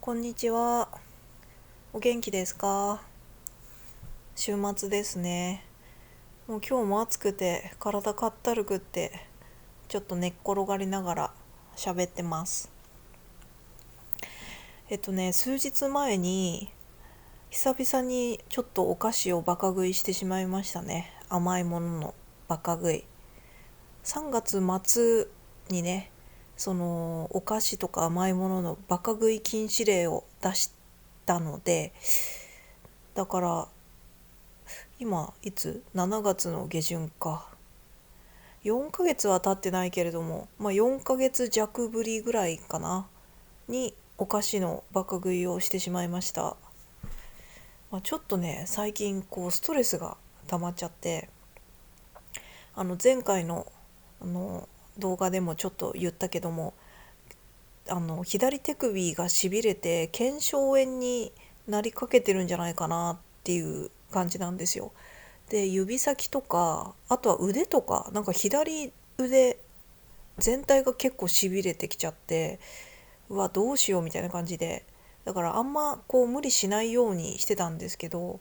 こんにちは。お元気ですか？週末ですね。もう今日も暑くて体かったるくってちょっと寝っ転がりながら喋ってます。数日前に久々にちょっとお菓子をバカ食いしてしまいましたね。甘いもののバカ食い。3月末にね、そのお菓子とか甘いもののバカ食い禁止令を出したので、だから今いつ7月の下旬か、4ヶ月は経ってないけれども、4ヶ月弱ぶりぐらいかなにお菓子のバカ食いをしてしまいました。ちょっとね、最近ストレスが溜まっちゃって、前回のあの動画でもちょっと言ったけども、左手首がしびれて腱鞘炎になりかけてるんじゃないかなっていう感じなんですよ。で、指先とかあとは腕とか、なんか左腕全体が結構しびれてきちゃって、うわどうしようみたいな感じで、だからあんま無理しないようにしてたんですけど、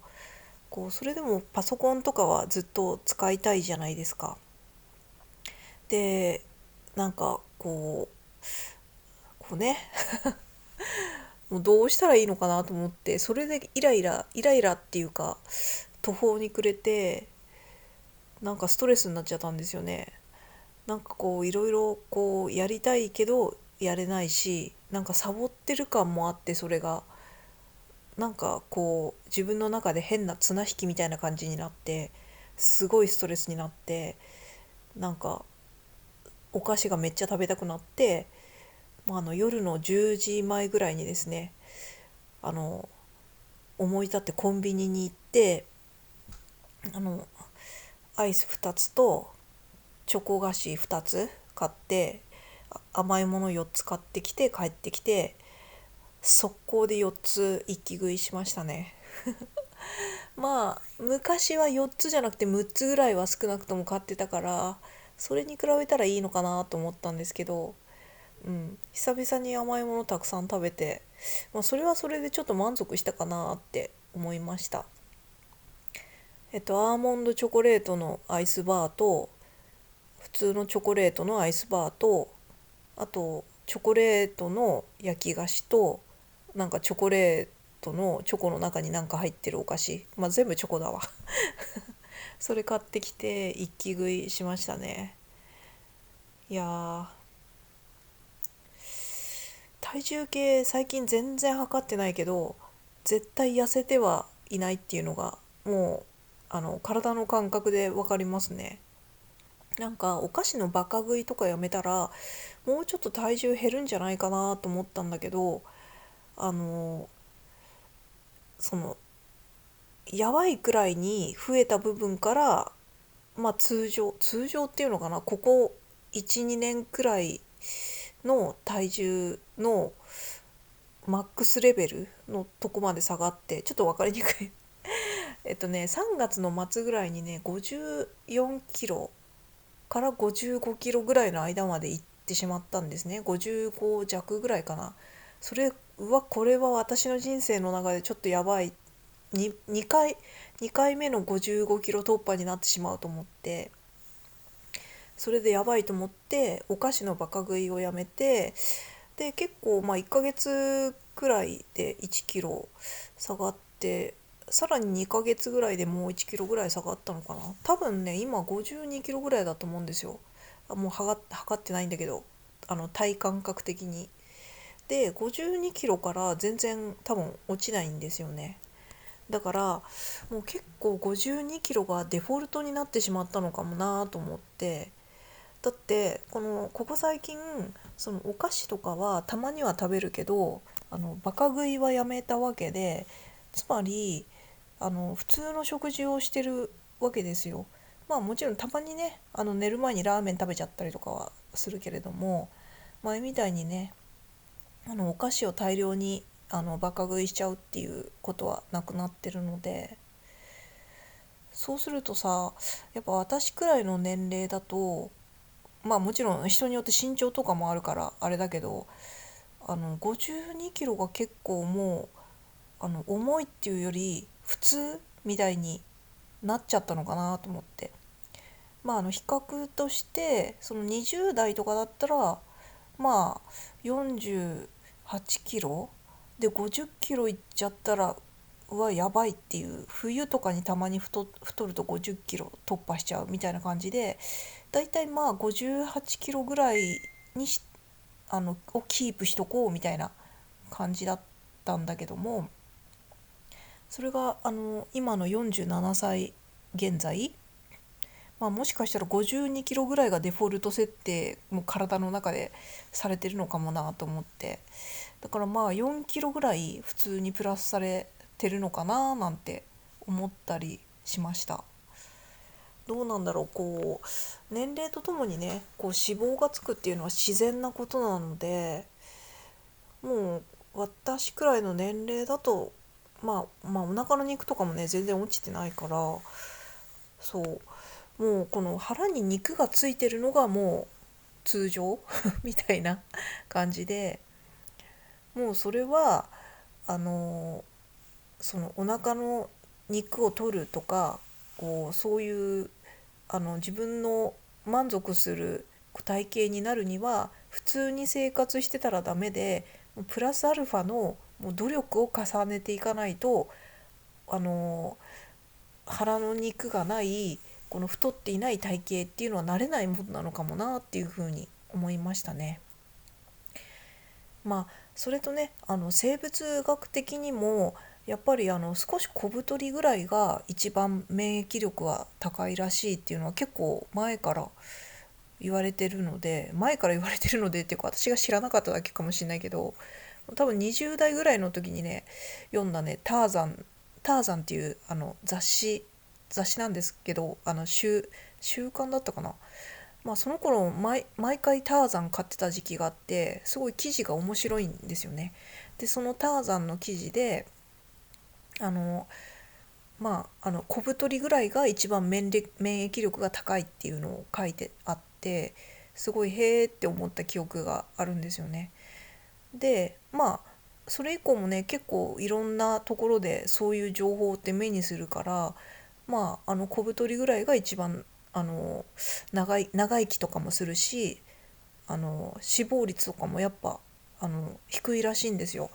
それでもパソコンとかはずっと使いたいじゃないですか。で、なんかこうねもうどうしたらいいのかなと思って、それでイライラっていうか途方に暮れて、なんかストレスになっちゃったんですよね。なんかいろいろやりたいけどやれないし、なんかサボってる感もあって、それがなんか自分の中で変な綱引きみたいな感じになって、すごいストレスになって、なんかお菓子がめっちゃ食べたくなって、夜の10時前ぐらいにですね、あの思い立ってコンビニに行って、あのアイス2つとチョコ菓子2つ買って、甘いもの4つ買ってきて帰ってきて、速攻で4つ一気食いしましたね。昔は4つじゃなくて6つぐらいは少なくとも買ってたから、それに比べたらいいのかなと思ったんですけど、久々に甘いものたくさん食べて、それはそれでちょっと満足したかなって思いました。アーモンドチョコレートのアイスバーと普通のチョコレートのアイスバーと、あとチョコレートの焼き菓子と、なんかチョコレートのチョコの中になんか入ってるお菓子、全部チョコだわ。それ買ってきて一気食いしましたね。いやー、体重計最近全然測ってないけど、絶対痩せてはいないっていうのがもう体の感覚で分かりますね。なんかお菓子のバカ食いとかやめたらもうちょっと体重減るんじゃないかなと思ったんだけど、あのそのやばいくらいに増えた部分から、通常っていうのかな、ここ1、2年くらいの体重のマックスレベルのとこまで下がって、ちょっと分かりにくい。3月の末ぐらいにね、54キロから55キロぐらいの間まで行ってしまったんですね。55弱ぐらいかな。それはこれは私の人生の中でちょっとやばい、2回目の55キロ突破になってしまうと思って、それでやばいと思ってお菓子のバカ食いをやめて、で結構1ヶ月くらいで1キロ下がって、さらに2ヶ月ぐらいでもう1キロぐらい下がったのかな。多分ね、今52キロぐらいだと思うんですよ。もう測ってないんだけど、体感覚的に。で52キロから全然多分落ちないんですよね。だからもう結構52キロがデフォルトになってしまったのかもなと思って。だってここ最近、そのお菓子とかはたまには食べるけど、バカ食いはやめたわけで、つまり普通の食事をしてるわけですよ。もちろんたまにね、寝る前にラーメン食べちゃったりとかはするけれども、前みたいにね、お菓子を大量にバカ食いしちゃうっていうことはなくなってるので、そうするとさ、やっぱ私くらいの年齢だと、もちろん人によって身長とかもあるからあれだけど、52キロが結構もう重いっていうより普通みたいになっちゃったのかなと思って。比較としてその20代とかだったら48キロで50キロいっちゃったらやばいっていう、冬とかにたまに太ると50キロ突破しちゃうみたいな感じで、だいたい58キロぐらいにをキープしとこうみたいな感じだったんだけども、それが今の47歳現在、もしかしたら52キロぐらいがデフォルト設定も体の中でされてるのかもなと思って、だから4キロぐらい普通にプラスされてるのかななんて思ったりしました。どうなんだろう、年齢とともにね脂肪がつくっていうのは自然なことなので、もう私くらいの年齢だとお腹の肉とかもね全然落ちてないから、もうこの腹に肉がついてるのがもう通常みたいな感じで、もうそれはあのそのお腹の肉を取るとか、そういう自分の満足する体型になるには普通に生活してたらダメで、プラスアルファのもう努力を重ねていかないとあの腹の肉がないこの太っていない体型っていうのは慣れないものなのかもなっていうふうに思いましたね。それとね生物学的にもやっぱり少し小太りぐらいが一番免疫力は高いらしいっていうのは結構前から言われてるのでっていうか、私が知らなかっただけかもしれないけど、多分20代ぐらいの時にね読んだねターザンっていう雑誌なんですけど、週刊だったかな。その頃毎回ターザン買ってた時期があって、すごい記事が面白いんですよね。でそのターザンの記事であの小太りぐらいが一番免疫力が高いっていうのを書いてあって、すごいへーって思った記憶があるんですよね。でそれ以降もね結構いろんなところでそういう情報って目にするから、小太りぐらいが一番長生きとかもするし、死亡率とかもやっぱ低いらしいんですよ。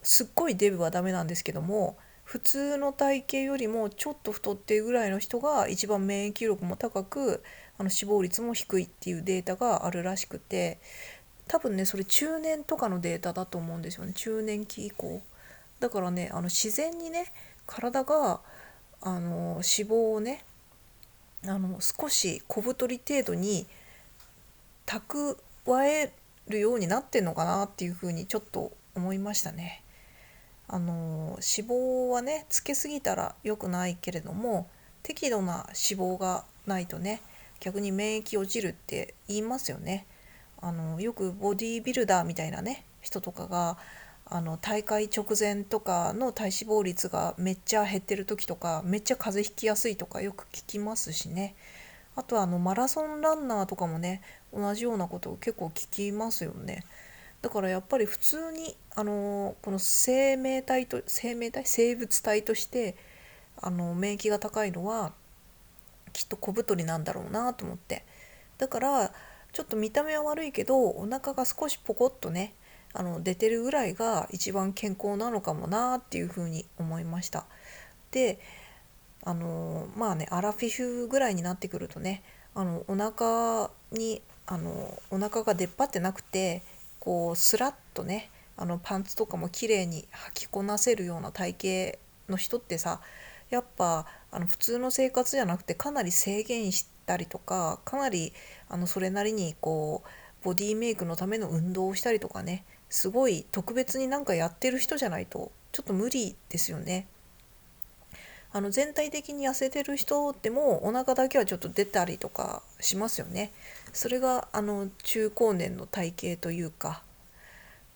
すっごいデブはダメなんですけども、普通の体型よりもちょっと太っているぐらいの人が一番免疫力も高く死亡率も低いっていうデータがあるらしくて、多分ねそれ中年とかのデータだと思うんですよね、中年期以降。だからね自然にね体が脂肪をね少し小太り程度に蓄えるようになってんのかなっていうふうにちょっと思いましたね。脂肪はねつけすぎたら良くないけれども、適度な脂肪がないとね逆に免疫落ちるって言いますよね。よくボディービルダーみたいなね人とかが大会直前とかの体脂肪率がめっちゃ減ってる時とか、めっちゃ風邪ひきやすいとかよく聞きますしね。あとはマラソンランナーとかもね同じようなことを結構聞きますよね。だからやっぱり普通にこの生物体として免疫が高いのはきっと小太りなんだろうなと思って。だからちょっと見た目は悪いけどお腹が少しポコッとね出てるぐらいが一番健康なのかもなっていうふうに思いました。でアラフィフぐらいになってくるとねお腹にお腹が出っ張ってなくてスラッとねパンツとかも綺麗に履きこなせるような体型の人ってさ、やっぱ普通の生活じゃなくてかなり制限したりとか、かなりそれなりにボディメイクのための運動をしたりとかね、すごい特別になんかやってる人じゃないとちょっと無理ですよね。全体的に痩せてる人でもお腹だけはちょっと出たりとかしますよね。それが中高年の体型というか、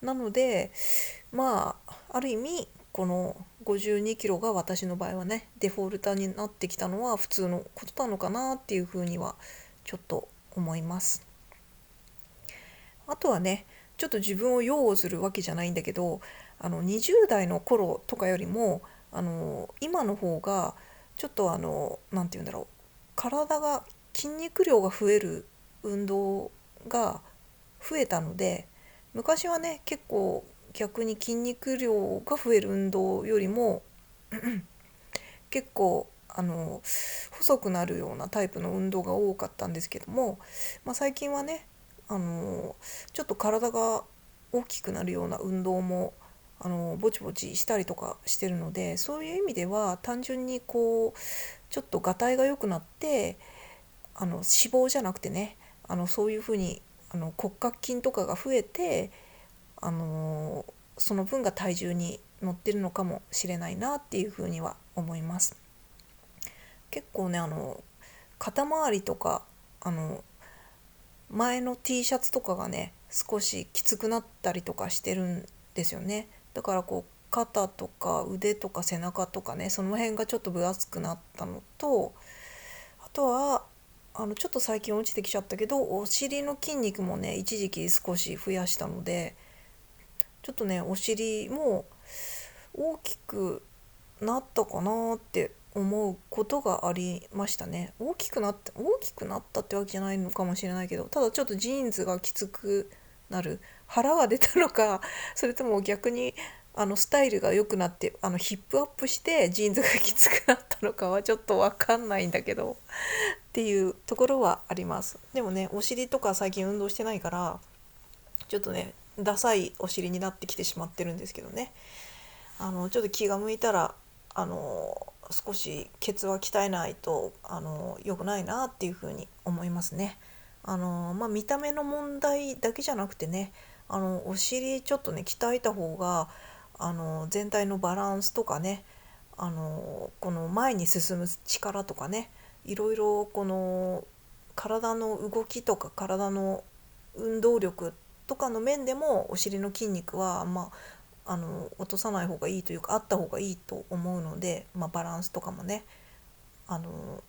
なのである意味この52キロが私の場合はねデフォルトになってきたのは普通のことなのかなっていうふうにはちょっと思います。あとはねちょっと自分を擁護するわけじゃないんだけど、20代の頃とかよりも今の方がちょっとなんて言うんだろう、体が筋肉量が増える運動が増えたので、昔はね結構逆に筋肉量が増える運動よりも結構細くなるようなタイプの運動が多かったんですけども、最近はねちょっと体が大きくなるような運動もぼちぼちしたりとかしてるので、そういう意味では単純にこうちょっとがたいが良くなって、脂肪じゃなくてね、そういうふうに骨格筋とかが増えて、あのその分が体重に乗ってるのかもしれないなっていうふうには思います。結構ね肩周りとか前の T シャツとかがね少しきつくなったりとかしてるんですよね。だからこう肩とか腕とか背中とかね、その辺がちょっと分厚くなったのと、あとはちょっと最近落ちてきちゃったけど、お尻の筋肉もね一時期少し増やしたので、ちょっとねお尻も大きくなったかなって思うことがありましたね。大きくなったってわけじゃないのかもしれないけど、ただちょっとジーンズがきつくなる、腹が出たのか、それとも逆にスタイルが良くなってヒップアップしてジーンズがきつくなったのかはちょっと分かんないんだけどっていうところはあります。でもねお尻とか最近運動してないからちょっとねダサいお尻になってきてしまってるんですけどね、ちょっと気が向いたら少しケツは鍛えないと良くないなっていうふうに思いますね。見た目の問題だけじゃなくてね、お尻ちょっとね鍛えた方が全体のバランスとかね、この前に進む力とかね、いろいろこの体の動きとか体の運動力とかの面でもお尻の筋肉は落とさない方がいいというかあった方がいいと思うので、バランスとかもねあの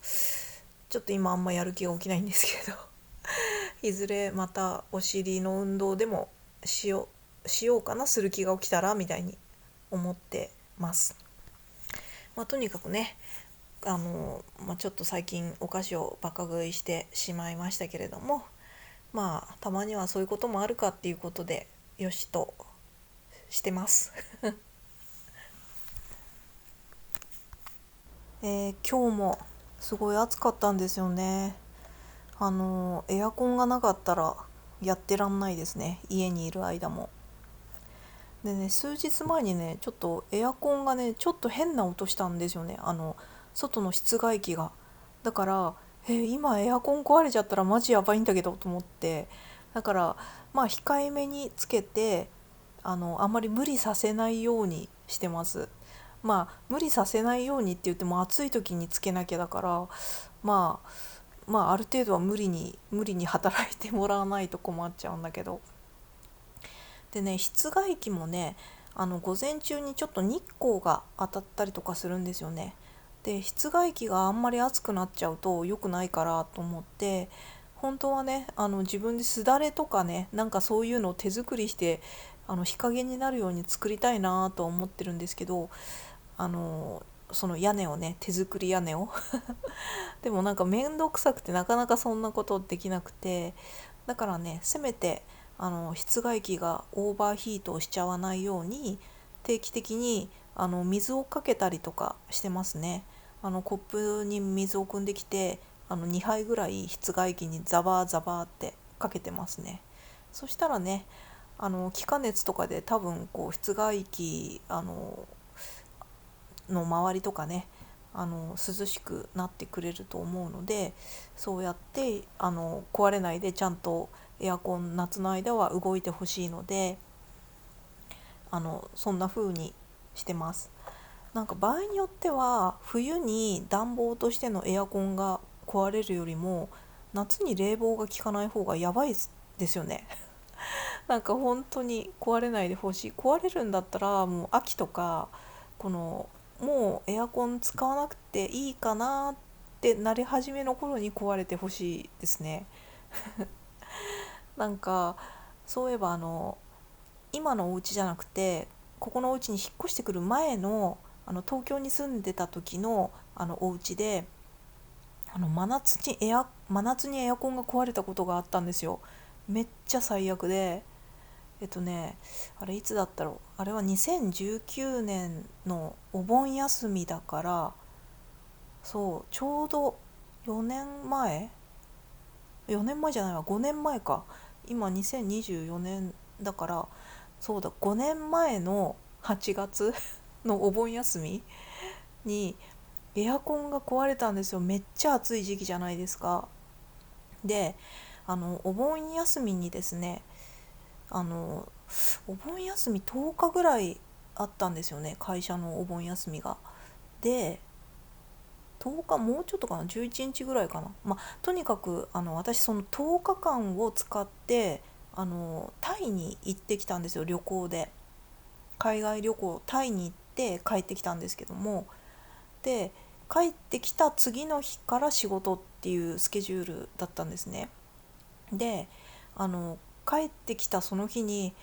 ちょっと今あんまやる気が起きないんですけどいずれまたお尻の運動でもしようかな、する気が起きたらみたいに思ってます。とにかくねちょっと最近お菓子をバカ食いしてしまいましたけれども、たまにはそういうこともあるかっていうことでよしとしてます今日もすごい暑かったんですよね。エアコンがなかったらやってらんないですね、家にいる間も。でね、数日前にねちょっとエアコンがねちょっと変な音したんですよね、外の室外機が。だから今エアコン壊れちゃったらマジやばいんだけどと思って、だから控えめにつけてあんまり無理させないようにしてます。無理させないようにって言っても暑い時につけなきゃだから、まある程度は無理に働いてもらわないと困っちゃうんだけど。でね室外機もね午前中にちょっと日光が当たったりとかするんですよね。で室外機があんまり暑くなっちゃうと良くないからと思って、本当はね自分ですだれとかねなんかそういうのを手作りして日陰になるように作りたいなと思ってるんですけど、その屋根をね手作り屋根をでもなんか面倒くさくてなかなかそんなことできなくて、だからねせめて室外機がオーバーヒートをしちゃわないように定期的に水をかけたりとかしてますね。コップに水を汲んできて2杯ぐらい室外機にザバーザバーってかけてますね。そしたらね気化熱とかで多分こう室外機の周りとかね涼しくなってくれると思うので、そうやって壊れないでちゃんとエアコン夏の間は動いてほしいのでそんな風にしてます。なんか場合によっては冬に暖房としてのエアコンが壊れるよりも夏に冷房が効かない方がやばいですよねなんか本当に壊れないでほしい。壊れるんだったらもう秋とかこのもうエアコン使わなくていいかなってなり始めの頃に壊れてほしいですねなんかそういえば今のお家じゃなくて、ここのお家に引っ越してくる前の東京に住んでた時のお家で、真夏にエアコンが壊れたことがあったんですよ。めっちゃ最悪で、あれいつだったろう、あれは2019年のお盆休みだから、そうちょうど4年前4年前じゃないわ、5年前か。今2024年だから、そうだ、5年前の8月のお盆休みにエアコンが壊れたんですよ。めっちゃ暑い時期じゃないですか。で、お盆休みにですね、あのお盆休み10日ぐらいあったんですよね、会社のお盆休みが。で、10日もうちょっとかな、11日ぐらいかな。とにかく私その10日間を使ってタイに行ってきたんですよ、旅行で。海外旅行タイに行って帰ってきたんですけども、で帰ってきた次の日から仕事っていうスケジュールだったんですね。であの帰ってきたその日に、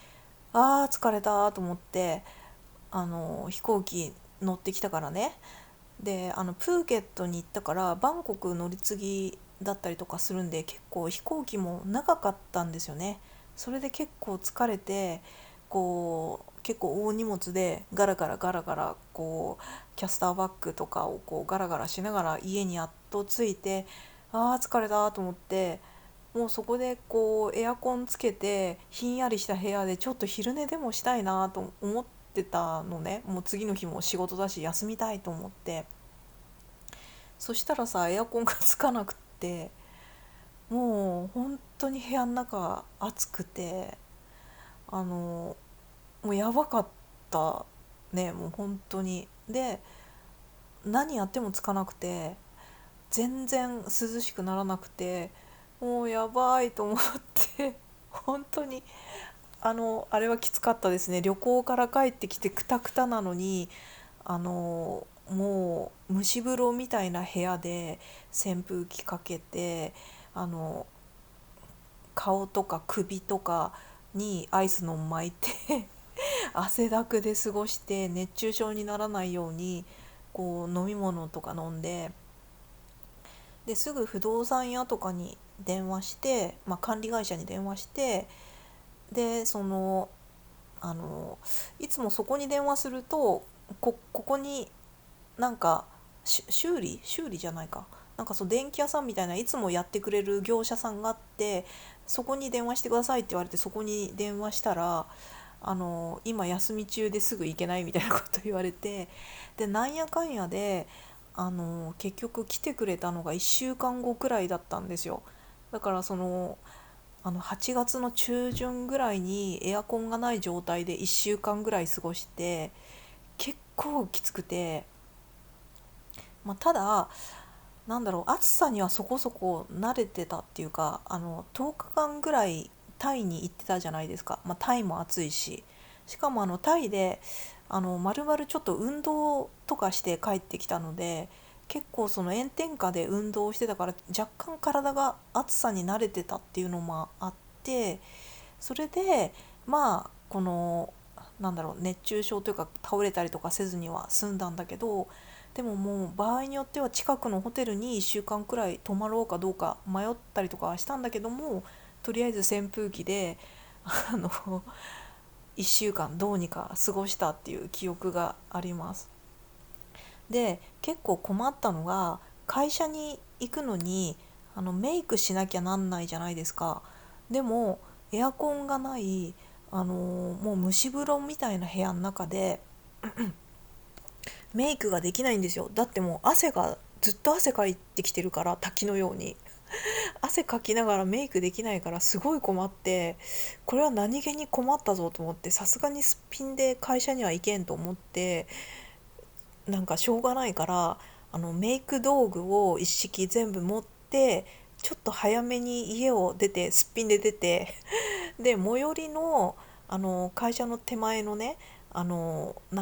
疲れたと思って、飛行機乗ってきたからね。でプーケットに行ったからバンコク乗り継ぎだったりとかするんで、結構飛行機も長かったんですよね。それで結構疲れて、結構大荷物でガラガラガラガラキャスターバッグとかをガラガラしながら家にやっと着いて、疲れたと思って、もうそこでエアコンつけてひんやりした部屋でちょっと昼寝でもしたいなと思ってたのね。もう次の日も仕事だし休みたいと思って、そしたらさ、エアコンがつかなくって、もう本当に部屋の中暑くて、あのもうやばかったね、もう本当に。で、何やってもつかなくて、全然涼しくならなくて、もうやばいと思って本当にあれはきつかったですね。旅行から帰ってきてクタクタなのに、もう蒸し風呂みたいな部屋で扇風機かけて、あの顔とか首とかにアイスの巻いて汗だくで過ごして、熱中症にならないように飲み物とか飲んで、ですぐ不動産屋とかに電話して、管理会社に電話して、であのいつもそこに電話すると、ここになんか修理じゃないか、なんかそう電気屋さんみたいないつもやってくれる業者さんがあって、そこに電話してくださいって言われて、そこに電話したら、今休み中ですぐ行けないみたいなこと言われて、でなんやかんやで結局来てくれたのが1週間後くらいだったんですよ。だから8月の中旬ぐらいにエアコンがない状態で1週間ぐらい過ごして、結構きつくて、ただなんだろう、暑さにはそこそこ慣れてたっていうか、10日間ぐらいタイに行ってたじゃないですか。タイも暑いし、しかもタイで丸々ちょっと運動とかして帰ってきたので、結構その炎天下で運動してたから若干体が暑さに慣れてたっていうのもあって、それでなんだろう、熱中症というか倒れたりとかせずには済んだんだけど、でももう場合によっては近くのホテルに1週間くらい泊まろうかどうか迷ったりとかはしたんだけども、とりあえず扇風機であの1週間どうにか過ごしたっていう記憶があります。で結構困ったのが、会社に行くのにメイクしなきゃなんないじゃないですか。でもエアコンがない、もう蒸し風呂みたいな部屋の中でメイクができないんですよ。だってもうずっと汗かいてきてるから、滝のように汗かきながらメイクできないから、すごい困って、これは何気に困ったぞと思って、さすがにすっぴんで会社には行けんと思って、なんかしょうがないからメイク道具を一式全部持って、ちょっと早めに家を出て、すっぴんで出てで最寄りの会社の手前のね、な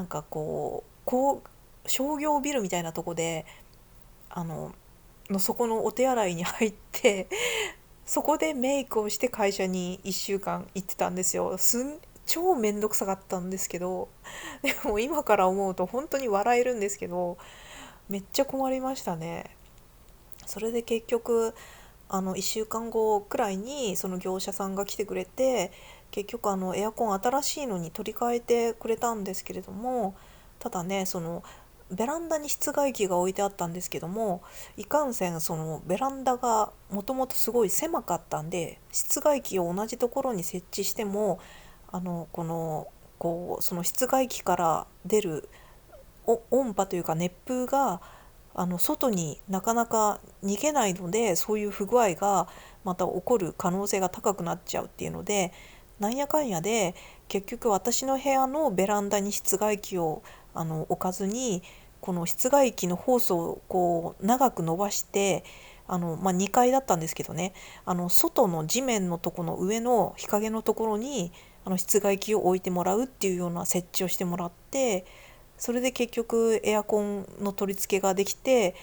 んか商業ビルみたいなとこでそこのお手洗いに入ってそこでメイクをして会社に1週間行ってたんですよ。超めんどくさかったんですけど、でも今から思うと本当に笑えるんですけど、めっちゃ困りましたね。それで結局1週間後くらいにその業者さんが来てくれて、結局エアコン新しいのに取り替えてくれたんですけれども、ただね、そのベランダに室外機が置いてあったんですけども、いかんせんそのベランダがもともとすごい狭かったんで、室外機を同じところに設置してもこのその室外機から出る音波というか熱風が外になかなか逃げないので、そういう不具合がまた起こる可能性が高くなっちゃうっていうので、なんやかんやで結局私の部屋のベランダに室外機を置かずに、この室外機のホースを長く伸ばして、2階だったんですけどね、外の地面のとこの上の日陰のところに室外機を置いてもらうっていうような設置をしてもらって、それで結局エアコンの取り付けができて、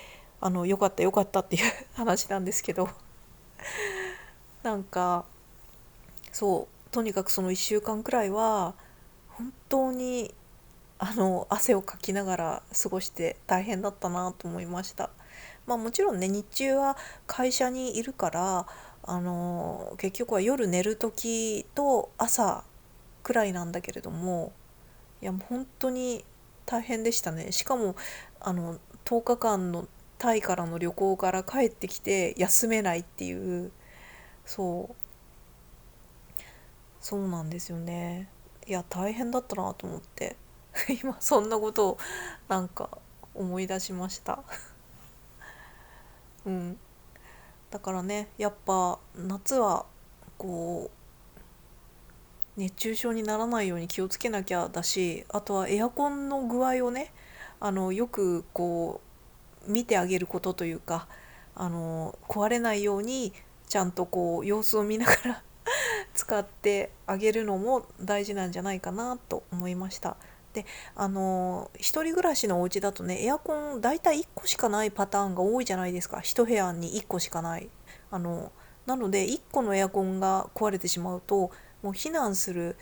よかったよかったっていう話なんですけど、なんかとにかくその1週間くらいは本当に汗をかきながら過ごして大変だったなと思いました。もちろんね、日中は会社にいるから、結局は夜寝る時と朝くらいなんだけれども、いやもう本当に大変でしたね。しかも10日間のタイからの旅行から帰ってきて休めないっていう、そうそうなんですよね。いや大変だったなと思って今そんなことをなんか思い出しました。うん。だからね、やっぱ夏は熱中症にならないように気をつけなきゃだし、あとはエアコンの具合をね、よく見てあげることというか、壊れないようにちゃんと様子を見ながら使ってあげるのも大事なんじゃないかなと思いました。で、一人暮らしのお家だとね、エアコンだいたい1個しかないパターンが多いじゃないですか。一部屋に1個しかない。なので1個のエアコンが壊れてしまうと、もう避難する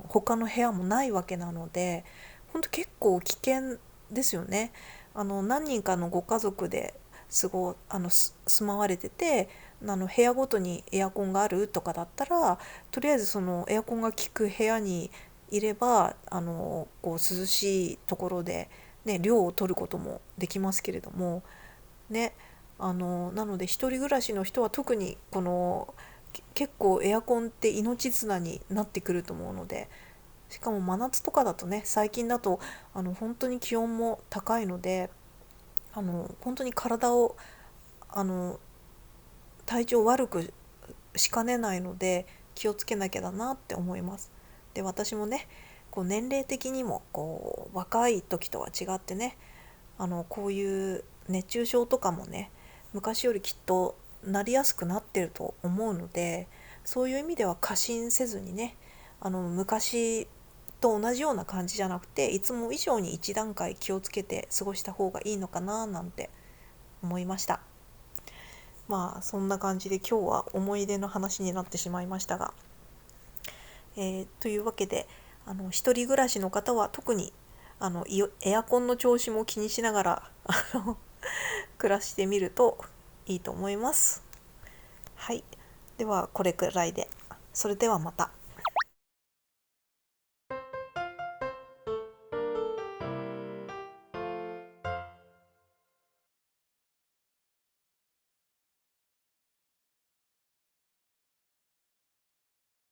他の部屋もないわけなので、本当結構危険ですよね。何人かのご家族で住まわれてて、部屋ごとにエアコンがあるとかだったら、とりあえずそのエアコンが効く部屋にいれば涼しいところで、ね、涼を取ることもできますけれどもね。なので一人暮らしの人は特に結構エアコンって命綱になってくると思うので、しかも真夏とかだとね、最近だと本当に気温も高いので、本当に体をあの体調悪くしかねないので、気をつけなきゃだなって思います。で、私もね、年齢的にも若い時とは違ってね、こういう熱中症とかもね、昔よりきっとなりやすくなってると思うので、そういう意味では過信せずにね、昔と同じような感じじゃなくて、いつも以上に一段階気をつけて過ごした方がいいのかななんて思いました。そんな感じで今日は思い出の話になってしまいましたが、というわけで一人暮らしの方は特にエアコンの調子も気にしながら暮らしてみるといいと思います。はい。ではこれくらいで。それではまた。